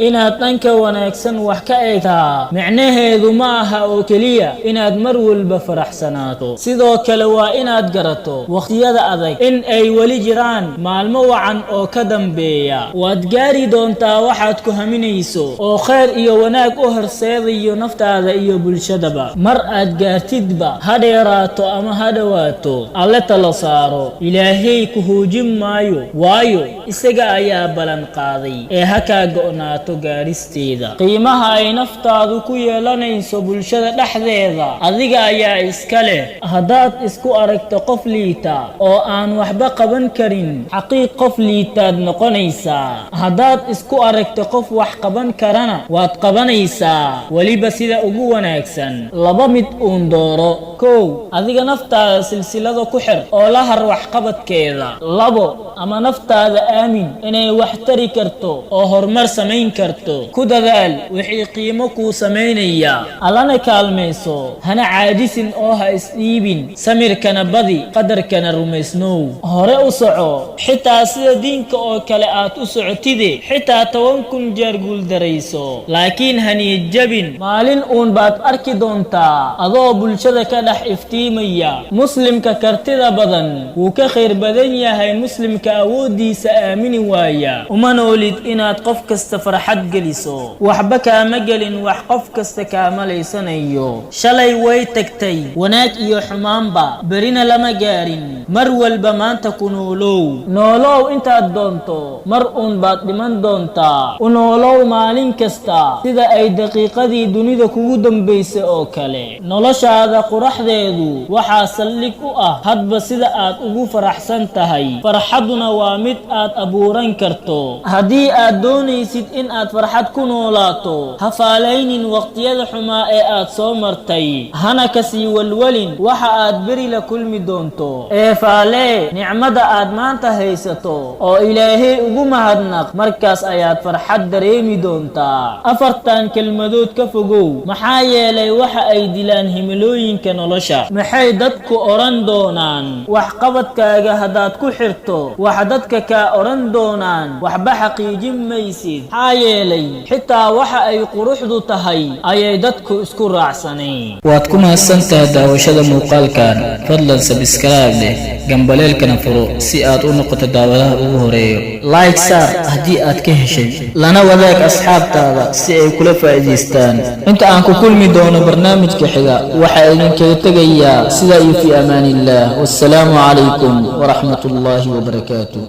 inaad dhanka wanaagsan wax ka eegtaa micnaheedu ma aha oo keliya inaad mar walba faraxsanaato. sidoo kale waa inaad garato waqtiyada adag in ay weli jiraan maalmo wacan oo ka dambeeya. waad gaari doontaa waxaad ku haminayso oo khayr iyo wanaag u horseedayo naftaada iyo bulshadaba. mar aad gaartidba ha dheeraato ama ha dhawaato, alle talo saaro, ilaahay ku hoojin maayo, waayo isaga ayaa balan qaaday ee ha kaa go'naato gaaristeeda. qiimaha ay naftaadu ku yeelanayso bulshada dhexdeeda adiga ayaa iska leh. haddaad isku aragto qof liita oo aan waxba qaban karin, xaqiiq qof liitaad noqonaysaa. haddaad isku aragto qof wax qaban karana waad qabanaysaa, weliba sida ugu wanaagsan. laba mid uun dooro: kow, adiga naftaada silsilado ku xir oo la har waxqabadkeeda. labo, ama naftaada aamin inay wax tari karto oo horumar samayn karto. ku dadaal wixii qiimo kuu samaynaya, allana kaalmayso. hana caajisin oo ha isdhiibin, samirkana badi, qadarkana rumaysnow. hore u soco, xitaa sida diinka oo kale aad u socotide, xitaa 10,000 jeer guuldarayso, laakiin haniyad jabin. maalin uun baad arki doontaa adoo bulshada ka dhex iftiimaya. muslimka kartida badan wuu ka khayr badan yahay muslimka awoodiisa aamini waaya. uma noolid inaad qof kasta farxad geliso, waxba kaama gelin wax qof kasta kaama laysanayo. shalay way tagtay, wanaag iyo xumaanba berina lama gaarin. mar walba maanta ku noolow intaad doonto, mar uun baad dhiman doontaa. u noolow maalin kasta sida ay daqiiqadii dunida kugu dambaysay oo kale. noloshaada quraxdeedu waxaa saldhig u ah hadba sida aad ugu faraxsan tahay. farxaduna waa mid aad abuuran karto. haddii aad doonaysid in aad farxad ku noolaato, ha faalaynin waqtiyada xumaa ee aad soo martay, hana kasii walwalin waxa aad beri la kulmi doonto. ee faalee nicmada aad maanta haysato oo ilaahay ugu mahadnaq, markaas ayaad farxad dareemi doontaa. afartan kelmadood ka fogow, maxaa yeelay waxa ay dilaan himilooyinka nolosha. maxay dadku oran doonaan waxqabadkaaga haddaad ku xirto wax dadka kaa oran doonaan? waxba xaqiijin maysid, maxaa yeelay xitaa waxa ay quruxdu tahay ayay dadku isku raacsanayn. waad ku mahadsantahay daawashada muuqaalkan. fadlan subscribe leh, gambaleelkana furo si aad u noqoto daawadaha ugu horeeyo. like saar haddii aad ka heshay, lana wadaag asxaabtaada si ay kula faa'iidaystaan. inta aan ku kulmi doono barnaamijka xiga, waxaa idinkaga tegayaa sidaa iyo fi amaanillaah. wassalaamu calaykum waraxmatullaahi wabarakaatuh.